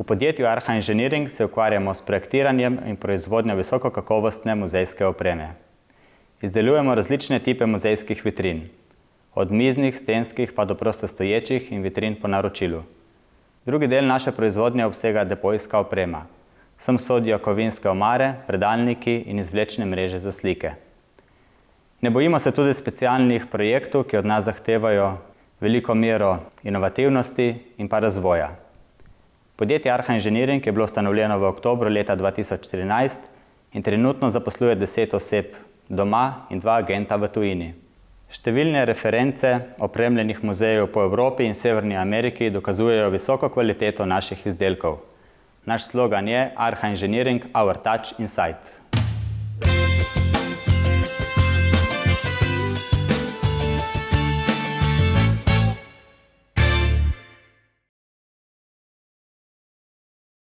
V podjetju Arha Engineering se ukvarjamo s projektiranjem in proizvodnjo visokokakovostne muzejske opreme. Izdelujemo različne tipe muzejskih vitrin, od miznih, stenskih pa do prostostoječih in vitrin po naročilu. Drugi del naše proizvodnje obsega depojska oprema. Sem sodijo kovinske omare, predalniki in izvlečne mreže za slike. Ne bojimo se tudi specialnih projektov, ki od nas zahtevajo veliko mero inovativnosti in pa razvoja. Podjetje Arha Engineering je bilo ustanovljeno v oktobru leta 2014 in trenutno zaposluje 10 oseb doma in 2 agenta v tujini. Številne reference opremljenih muzejev po Evropi in Severni Ameriki dokazujejo visoko kvaliteto naših izdelkov. Naš slogan je Arha Engineering, Our Touch Inside.